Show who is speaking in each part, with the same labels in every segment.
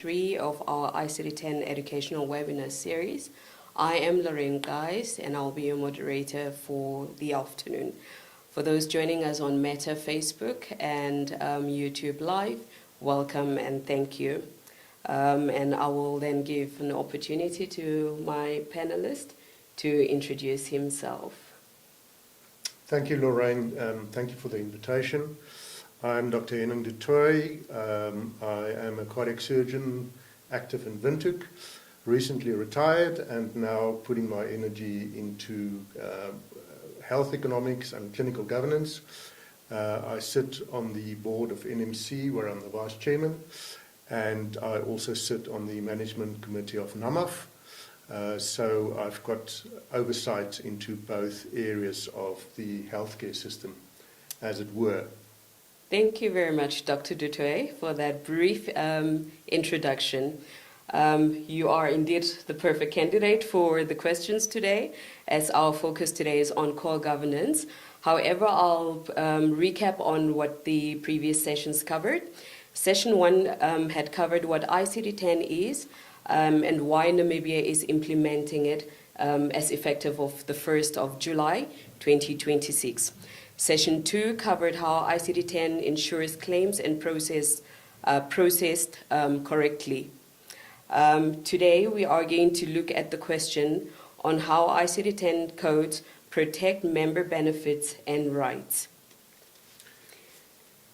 Speaker 1: EP3 of our ICD-10 educational webinar series. I am Lorraine Guys, and I'll be your moderator for the afternoon. For those joining us on Meta, Facebook, and YouTube Live, welcome and thank you. And I will then give an opportunity to my panelist to introduce himself.
Speaker 2: Thank you, Lorraine. Thank you for the invitation. I'm Dr. Henning du Toit. I am a cardiac surgeon active in Windhoek, recently retired and now putting my energy into health economics and clinical governance. I sit on the board of NMC, where I'm the vice chairman, and I also sit on the management committee of NAMAF. So I've got oversight into both areas of the healthcare system, as it were.
Speaker 1: Thank you very much, Dr. du Toit, for that brief introduction. You are indeed the perfect candidate for the questions today, as our focus today is on core governance. However, I'll recap on what the previous sessions covered. Session 1 had covered what ICD-10 is and why Namibia is implementing it as effective of the 1st of July 2026. Session 2 covered how ICD-10 ensures claims and processed correctly. Today we are going to look at the question on how ICD-10 codes protect member benefits and rights.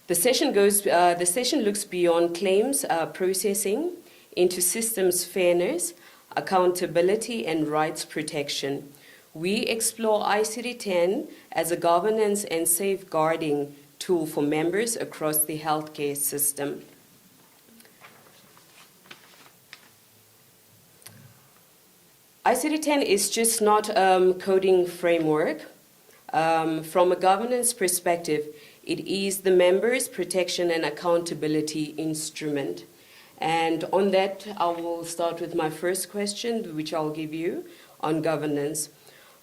Speaker 1: The session looks beyond claims processing into systems fairness, accountability, and rights protection. We explore ICD-10 as a governance and safeguarding tool for members across the healthcare system. ICD-10 is just not a coding framework. From a governance perspective, it is the members' protection and accountability instrument. And on that, I will start with my first question, which I'll give you on governance.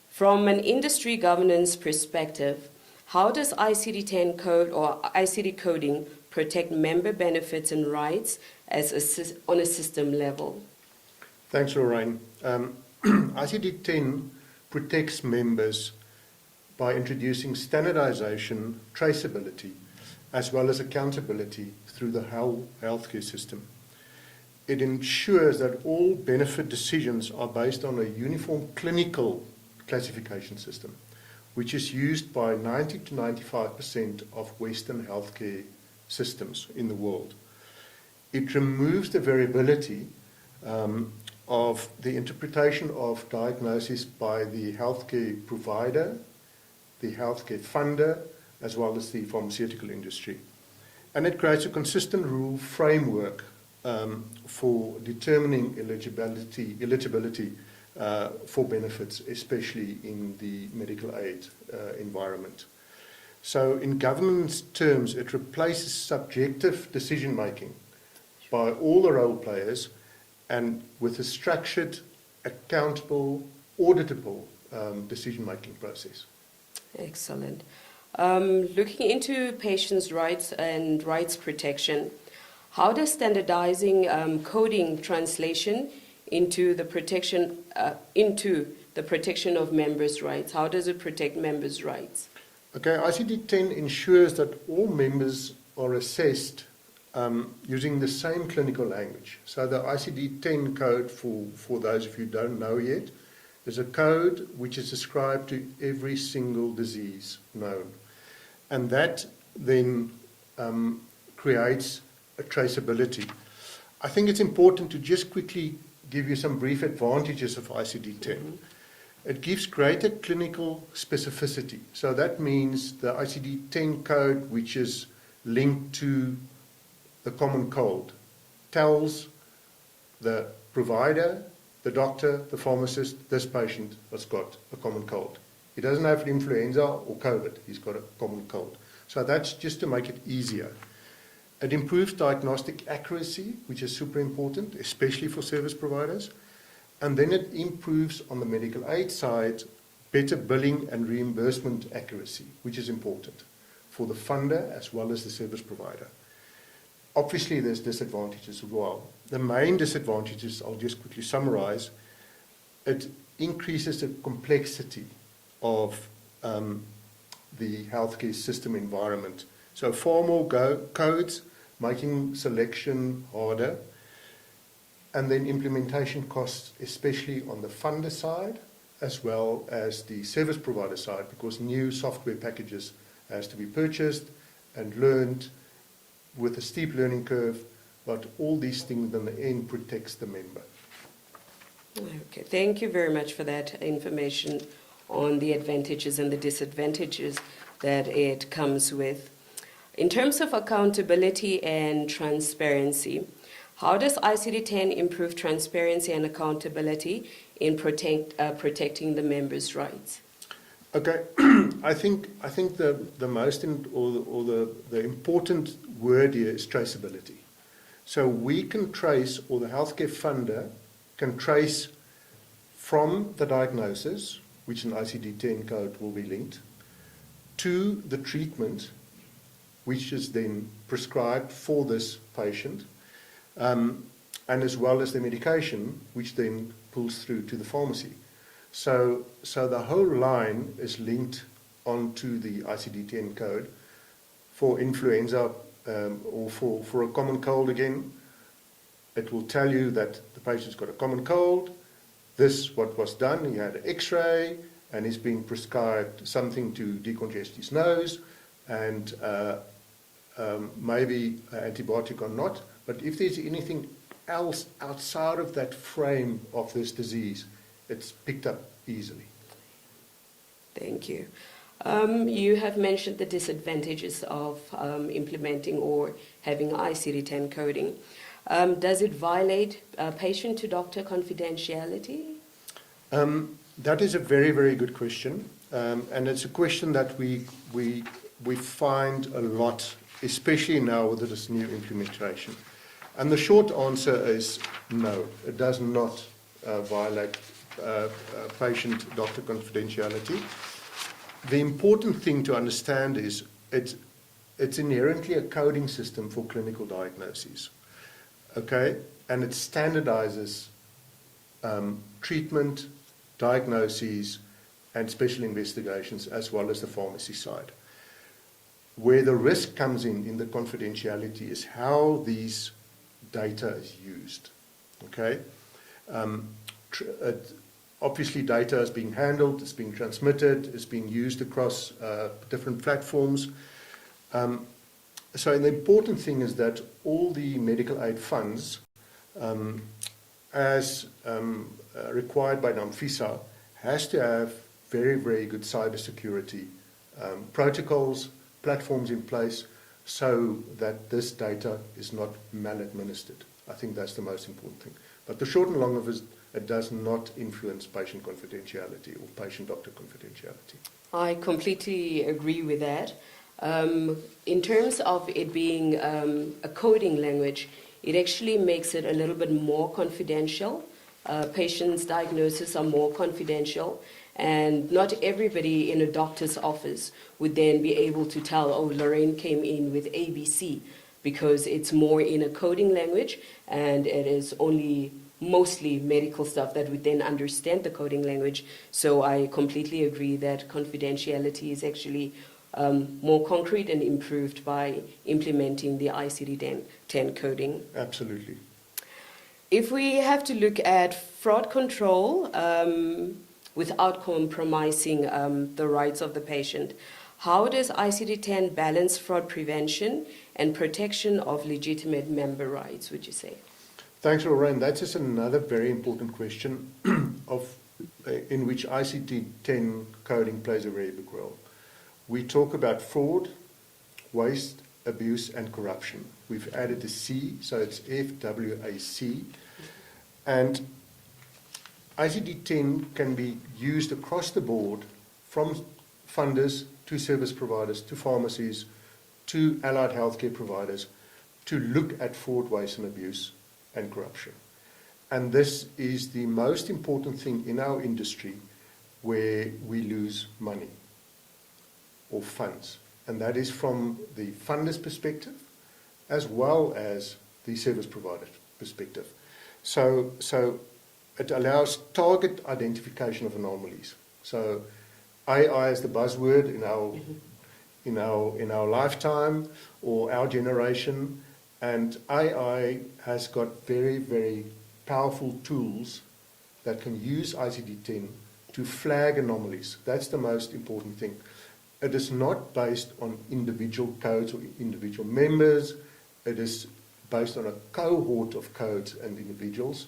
Speaker 1: From an industry governance perspective, how does ICD-10 code or ICD coding protect member benefits and rights on a system level?
Speaker 2: Thanks, Lorraine. ICD-10 protects members by introducing standardization, traceability, as well as accountability through the whole healthcare system. It ensures that all benefit decisions are based on a uniform clinical classification system, which is used by 90 to 95% of Western healthcare systems in the world. It removes the variability of the interpretation of diagnosis by the healthcare provider, the healthcare funder, as well as the pharmaceutical industry. And it creates a consistent rule framework for determining eligibility for benefits, especially in the medical aid environment. So in governance terms, it replaces subjective decision-making by all the role players and with a structured, accountable, auditable decision-making process.
Speaker 1: Excellent. Looking into patients' rights and rights protection, how does standardizing coding translation into the protection of members' rights? How does it protect members' rights?
Speaker 2: Okay, ICD-10 ensures that all members are assessed using the same clinical language. So the ICD-10 code, for those of you who don't know yet, is a code which is ascribed to every single disease known. And that then creates a traceability. I think it's important to just quickly give you some brief advantages of ICD-10. Mm-hmm. It gives greater clinical specificity. So that means the ICD-10 code, which is linked to the common cold, tells the provider, the doctor, the pharmacist, this patient has got a common cold. He doesn't have influenza or COVID, he's got a common cold. So that's just to make it easier. It improves diagnostic accuracy, which is super important, especially for service providers. And then it improves on the medical aid side, better billing and reimbursement accuracy, which is important for the funder as well as the service provider. obviously there's disadvantages as well. The main disadvantages, I'll just quickly summarize, it increases the complexity of the healthcare system environment. So far more codes, making selection harder, and then implementation costs, especially on the funder side, as well as the service provider side, because new software packages has to be purchased and learned with a steep learning curve, but all these things in the end protects the member.
Speaker 1: Okay, thank you very much for that information on the advantages and the disadvantages that it comes with. In terms of accountability and transparency, how does ICD-10 improve transparency and accountability in protecting the members' rights?
Speaker 2: Okay, I think the most the important word here is traceability. So we can trace, or the healthcare funder can trace from the diagnosis, which an ICD-10 code will be linked, to the treatment, which is then prescribed for this patient, and as well as the medication, which then pulls through to the pharmacy. So the whole line is linked onto the ICD-10 code. For influenza or for a common cold again, it will tell you that the patient's got a common cold. This, what was done, he had an x-ray, and he's been prescribed something to decongest his nose, and maybe an antibiotic or not. But if there's anything else outside of that frame of this disease, it's picked up easily.
Speaker 1: Thank you. You have mentioned the disadvantages of implementing or having ICD-10 coding. Does it violate patient-to-doctor confidentiality?
Speaker 2: That is a very, very good question, and it's a question that we find a lot, especially now with this new implementation. And the short answer is no, it does not violate patient-doctor confidentiality. The important thing to understand is it's inherently a coding system for clinical diagnoses, okay? And it standardizes treatment, diagnoses, and special investigations, as well as the pharmacy side. Where the risk comes in the confidentiality, is how these data is used, okay? Obviously, data is being handled, it's being transmitted, it's being used across different platforms. So the important thing is that all the medical aid funds, as required by NAMFISA, has to have very, very good cybersecurity protocols, platforms in place, so that this data is not maladministered. I think that's the most important thing. But the short and long of it, it does not influence patient confidentiality or patient-doctor confidentiality.
Speaker 1: I completely agree with that. In terms of it being a coding language, it actually makes it a little bit more confidential. Patients' diagnoses are more confidential, and not everybody in a doctor's office would then be able to tell, oh, Lorraine came in with ABC, because it's more in a coding language, and it is only mostly medical stuff that would then understand the coding language. So I completely agree that confidentiality is actually more concrete and improved by implementing the ICD-10 coding.
Speaker 2: Absolutely.
Speaker 1: If we have to look at fraud control without compromising the rights of the patient, how does ICD-10 balance fraud prevention and protection of legitimate member rights, would you say?
Speaker 2: Thanks, Lorraine. That is another very important question in which ICD-10 coding plays a very big role. We talk about fraud, waste, abuse, and corruption. We've added a C, so it's FWAC. And ICD-10 can be used across the board, from funders to service providers to pharmacies to allied healthcare providers, to look at fraud, waste, and abuse and corruption. And this is the most important thing in our industry where we lose money or funds. And that is from the funder's perspective, as well as the service provider perspective. So it allows target identification of anomalies. So AI is the buzzword in our lifetime or our generation, and AI has got very, very powerful tools that can use ICD-10 to flag anomalies. That's the most important thing. It is not based on individual codes or individual members. It is based on a cohort of codes and individuals,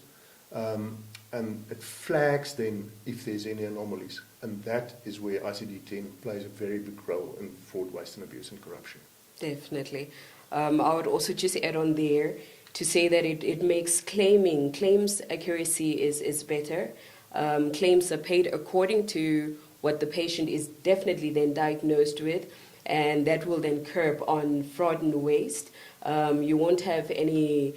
Speaker 2: and it flags then if there's any anomalies. And that is where ICD-10 plays a very big role in fraud, waste and abuse and corruption.
Speaker 1: Definitely. I would also just add on there to say that it makes claims accuracy is better. Claims are paid according to what the patient is definitely then diagnosed with, and that will then curb on fraud and waste. You won't have any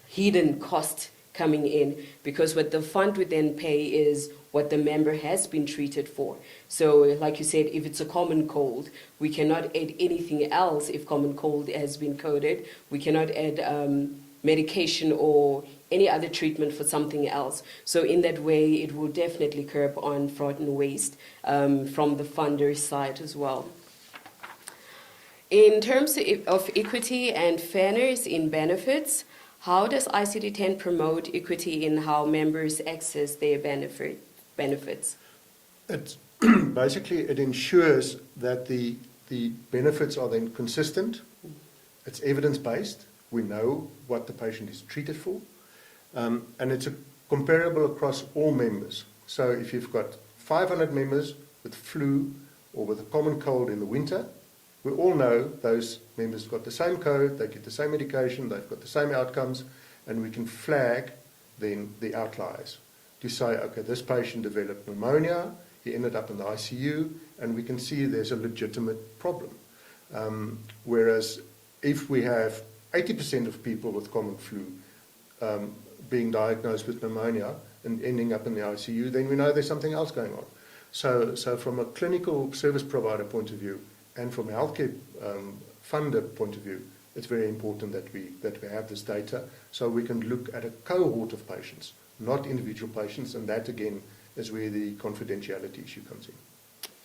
Speaker 1: hidden cost coming in, because what the fund would then pay is what the member has been treated for. So like you said, if it's a common cold, we cannot add anything else. If common cold has been coded, we cannot add medication or any other treatment for something else. So in that way, it will definitely curb on fraud and waste from the funder's side as well. In terms of equity and fairness in benefits, how does ICD-10 promote equity in how members access their benefits?
Speaker 2: Basically, it ensures that the benefits are then consistent. It's evidence-based. We know what the patient is treated for. And it's comparable across all members. So if you've got 500 members with flu or with a common cold in the winter, we all know those members got the same code, they get the same medication, they've got the same outcomes, and we can flag then the outliers to say, okay, this patient developed pneumonia, he ended up in the ICU, and we can see there's a legitimate problem. Whereas if we have 80% of people with common flu being diagnosed with pneumonia and ending up in the ICU, then we know there's something else going on. So from a clinical service provider point of view, and from a healthcare funder point of view, it's very important that we have this data so we can look at a cohort of patients, not individual patients, and that again is where the confidentiality issue comes in.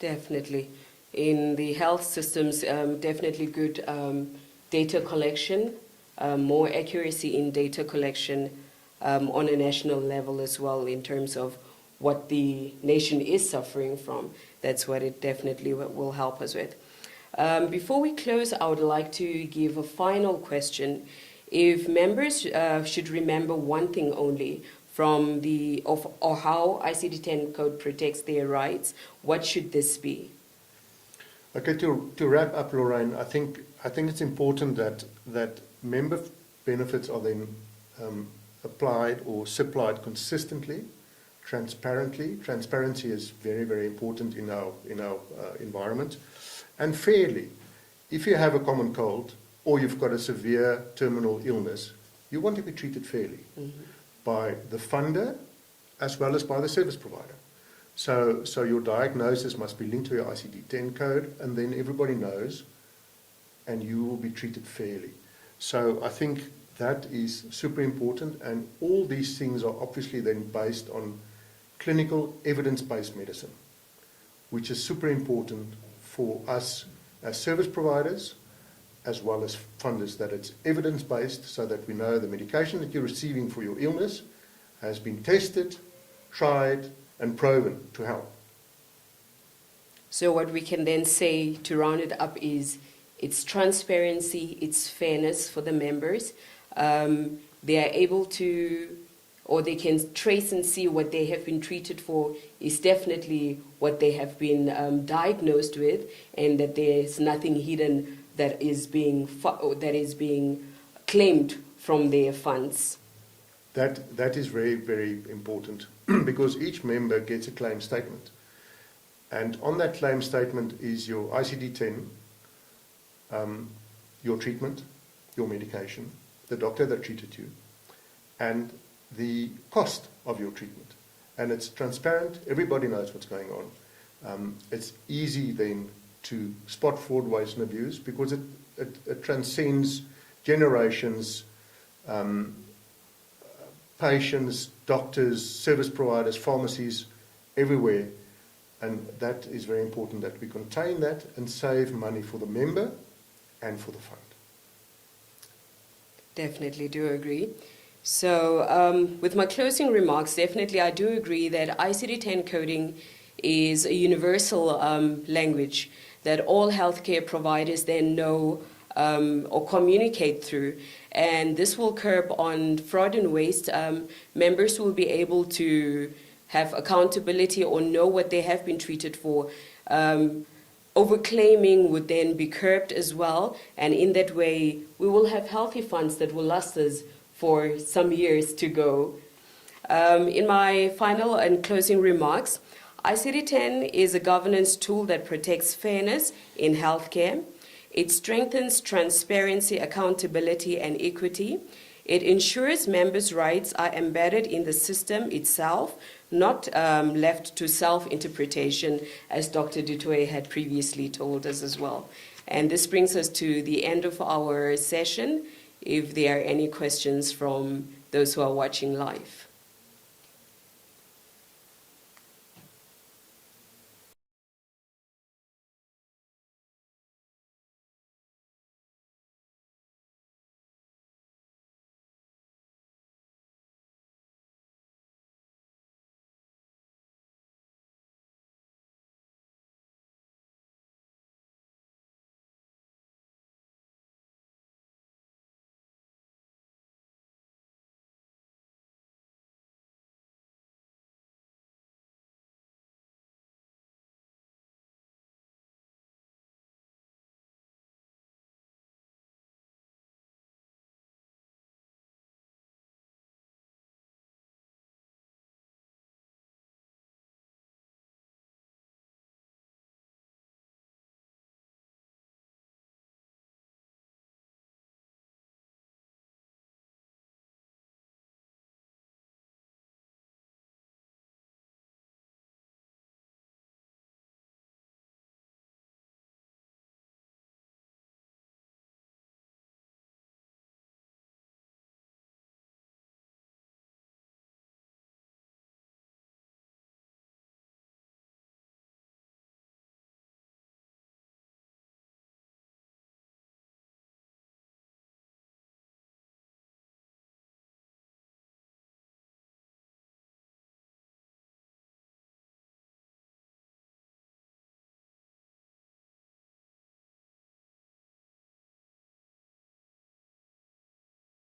Speaker 1: Definitely. In the health systems, definitely good data collection, more accuracy in data collection on a national level as well in terms of what the nation is suffering from. That's what it definitely will help us with. Before we close, I would like to give a final question. If members should remember one thing only from or how ICD-10 code protects their rights, what should this be?
Speaker 2: Okay, to wrap up, Lorraine, I think it's important that member benefits are then applied or supplied consistently, transparently. Transparency is very, very important in our environment. And fairly. If you have a common cold or you've got a severe terminal illness, you want to be treated fairly by the funder as well as by the service provider. So your diagnosis must be linked to your ICD-10 code, and then everybody knows, and you will be treated fairly. So I think that is super important, and all these things are obviously then based on clinical evidence-based medicine, which is super important for us as service providers as well as funders, that it's evidence-based so that we know the medication that you're receiving for your illness has been tested, tried, and proven to help.
Speaker 1: So what we can then say to round it up is it's transparency, it's fairness for the members. They are able to, or they can trace and see what they have been treated for is definitely what they have been diagnosed with, and that there's nothing hidden that is being claimed from their funds.
Speaker 2: That is very, very important because each member gets a claim statement. And on that claim statement is your ICD-10, your treatment, your medication, the doctor that treated you, and the cost of your treatment. And it's transparent, everybody knows what's going on. It's easy then to spot fraud, waste and abuse because it transcends generations, patients, doctors, service providers, pharmacies, everywhere. And that is very important that we contain that and save money for the member and for the fund.
Speaker 1: Definitely do agree. So with my closing remarks, definitely I do agree that ICD-10 coding is a universal language that all healthcare providers then know or communicate through. And this will curb on fraud and waste. Members will be able to have accountability or know what they have been treated for. Overclaiming would then be curbed as well, and in that way we will have healthy funds that will last us for some years to go. In my final and closing remarks, ICD-10 is a governance tool that protects fairness in healthcare. It strengthens transparency, accountability, and equity. It ensures members' rights are embedded in the system itself, not left to self-interpretation, as Dr. Dutoit had previously told us as well. And this brings us to the end of our session, if there are any questions from those who are watching live.